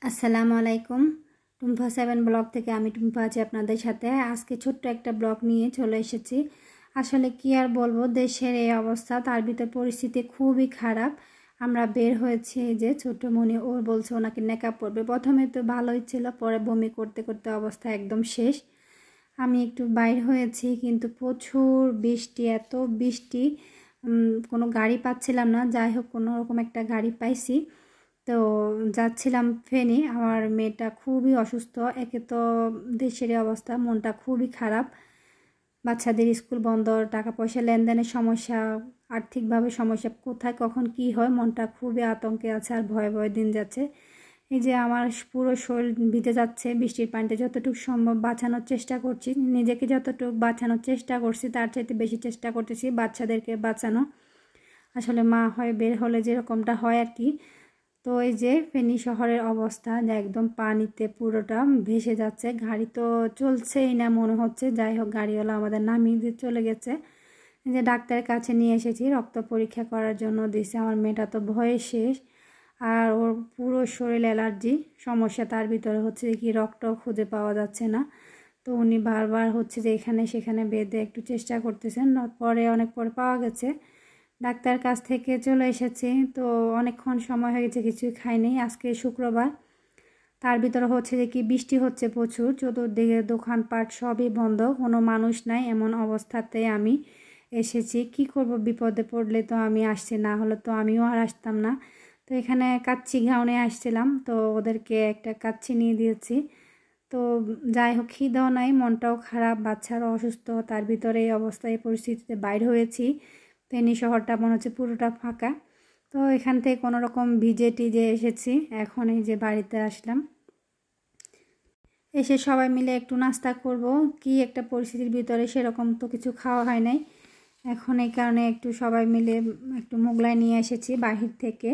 আসসালামু আলাইকুম। টুম্পা 7 ব্লগ থেকে আমি টুম্পা আছি আপনাদের সাথে। আজকে ছোট্ট একটা ব্লগ নিয়ে চলে এসেছি। আসলে কি আর বলবো, দেশের এই অবস্থা, তার ভিতর পরিস্থিতি খুবই খারাপ। আমরা বের হয়েছি, যে ছোট্টমণি ওর বলছে ওনাকে নেকাব পড়বে। প্রথমে তো ভালোই ছিল, পরে বমি করতে করতে অবস্থা একদম শেষ। আমি একটু বাইর হয়েছি, কিন্তু প্রচুর বৃষ্টি, এত বৃষ্টি, কোনো গাড়ি পাচ্ছিলাম না। যাই হোক, কোনো রকম একটা গাড়ি পাইছি। তো যাচ্ছিলাম ফেনী। আমার মেয়েটা খুবই অসুস্থ। একে তো দেশের অবস্থা, মনটা খুবই খারাপ। বাচ্চাদের স্কুল বন্ধ, টাকা পয়সা লেনদেনের সমস্যা, আর্থিকভাবে সমস্যা, কোথায় কখন কি হয়, মনটা খুবই আতঙ্কে আছে আর ভয়ে ভয়ে দিন যাচ্ছে। এই যে আমার পুরো শরীর ভিজে যাচ্ছে বৃষ্টির পানিতে। যতটুকু সম্ভব বাঁচানোর চেষ্টা করছি, নিজেকে যতটুকু বাঁচানোর চেষ্টা করছি তার চাইতে বেশি চেষ্টা করতেছি বাচ্চাদেরকে বাঁচানো। আসলে মা হয়ে বের হলে যেরকমটা হয় আর কি। তো এই যে ফেনী শহরের অবস্থা, যা একদম পানিতে পুরোটা ভেসে যাচ্ছে। গাড়ি তো চলছেই না মনে হচ্ছে। যাই হোক, গাড়িওয়ালা আমাদের নামিয়ে দিয়ে চলে গেছে। এই যে ডাক্তারের কাছে নিয়ে এসেছি, রক্ত পরীক্ষা করার জন্য দিয়েছে। আমার মেয়েটা তো ভয়ে শেষ, আর ওর পুরো শরীর অ্যালার্জি সমস্যা। তার ভিতরে হচ্ছে কি রক্ত খুঁজে পাওয়া যাচ্ছে না। তো উনি বারবার হচ্ছে যে এখানে সেখানে বেঁধে একটু চেষ্টা করতেছেন। পরে অনেক পরে পাওয়া গেছে। ডাক্তার কাছ থেকে চলে এসেছি, তো অনেকক্ষণ সময় হয়ে গেছে, কিছুই খাইনি। আজকে শুক্রবার, তার ভিতরে হচ্ছে যে কি বৃষ্টি হচ্ছে প্রচুর, চতুর্দিকে দোকানপাট সবই বন্ধ, কোনো মানুষ নাই। এমন অবস্থাতে আমি এসেছি। কি করব, বিপদে পড়লে তো আমি আসছি, না হলে তো আমিও আর আসতাম না। তো এখানে কাচ্চি ঘাউনে আসছিলাম, তো ওদেরকে একটা কাচ্চি নিয়ে দিয়েছি। তো যাই হোক, খিদেও নাই, মনটাও খারাপ, বাচ্চারও অসুস্থ, তার ভিতরে এই অবস্থায় পরিস্থিতিতে বাইর হয়েছি। ফেনী শহরটা মনে হচ্ছে পুরোটা ফাঁকা। তো এখান থেকে কোনো রকম ভিজে টিজে এসেছি, এখন এই যে বাড়িতে আসলাম। এসে সবাই মিলে একটু নাস্তা করব। কি একটা পরিস্থিতির ভিতরে, সেরকম তো কিছু খাওয়া হয় নাই। এখন এই কারণে একটু সবাই মিলে একটু মোগলাই নিয়ে এসেছি বাহির থেকে।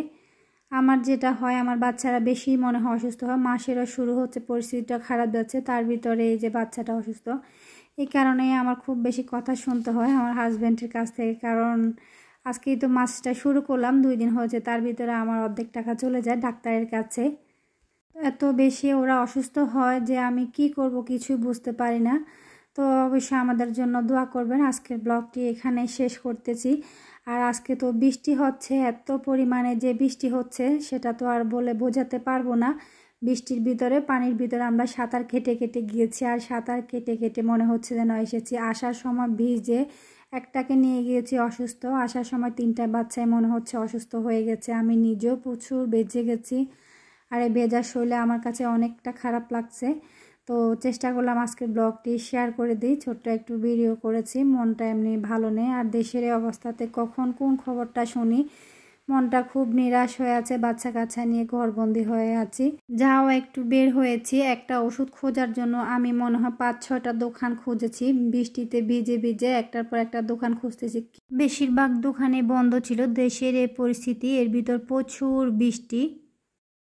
আমার যেটা হয়, আমার বাচ্চারা বেশি মনে হয় অসুস্থ হয়। মাসেরও শুরু হচ্ছে, পরিস্থিতিটা খারাপ যাচ্ছে, তার ভিতরে এই যে বাচ্চাটা অসুস্থ। এই কারণে আমার খুব বেশি কথা শুনতে হয় আমার হাজব্যান্ডের কাছ থেকে। কারণ আজকেই তো মাসটা শুরু করলাম, 2 দিন হয়েছে, তার ভিতরে আমার অর্ধেক টাকা চলে যায় ডাক্তারের কাছে। এত বেশি ওরা অসুস্থ হয় যে আমি কি করব কিছুই বুঝতে পারি না। তো অবশ্যই আমাদের জন্য দোয়া করবেন। আজকের ব্লগটি এখানে শেষ করতেছি। আর আজকে তো বৃষ্টি হচ্ছে, এত পরিমাণে যে বৃষ্টি হচ্ছে সেটা তো আর বলে বোঝাতে পারবো না। বৃষ্টির ভিতরে, পানির ভিতরে আমরা সাঁতার কেটে কেটে গিয়েছি, আর সাঁতার কেটে কেটে মনে হচ্ছে যেন এসেছি। আসার সময় ভিজে একটাকে নিয়ে গিয়েছি অসুস্থ, আসার সময় 3টা বাচ্চাই মনে হচ্ছে অসুস্থ হয়ে গেছে। আমি নিজেও প্রচুর বেঁচে গেছি, আর এই ভেজা শরীরে আমার কাছে অনেকটা খারাপ লাগছে। তো চেষ্টা করলাম আজকে ব্লগটি শেয়ার করে দিই, ছোট্ট একটু ভিডিও করেছি। মনটা এমনি ভালো নেই, আর দেশের এই অবস্থাতে কখন কোন খবরটা শুনি, মনটা খুব নিরাশ হয়ে আছে। বাচ্চা কাচ্চা নিয়ে ঘরবন্দি হয়ে আছি। যাও একটু বের হয়েছি একটা ওষুধ খোঁজার জন্য, আমি মনে হয় 5-6টা দোকান খুঁজেছি। বৃষ্টিতে ভিজে ভিজে একটার পর একটা দোকান খুঁজতেছি, বেশিরভাগ দোকানে বন্ধ ছিল। দেশের এই পরিস্থিতি, এর ভিতর প্রচুর বৃষ্টি।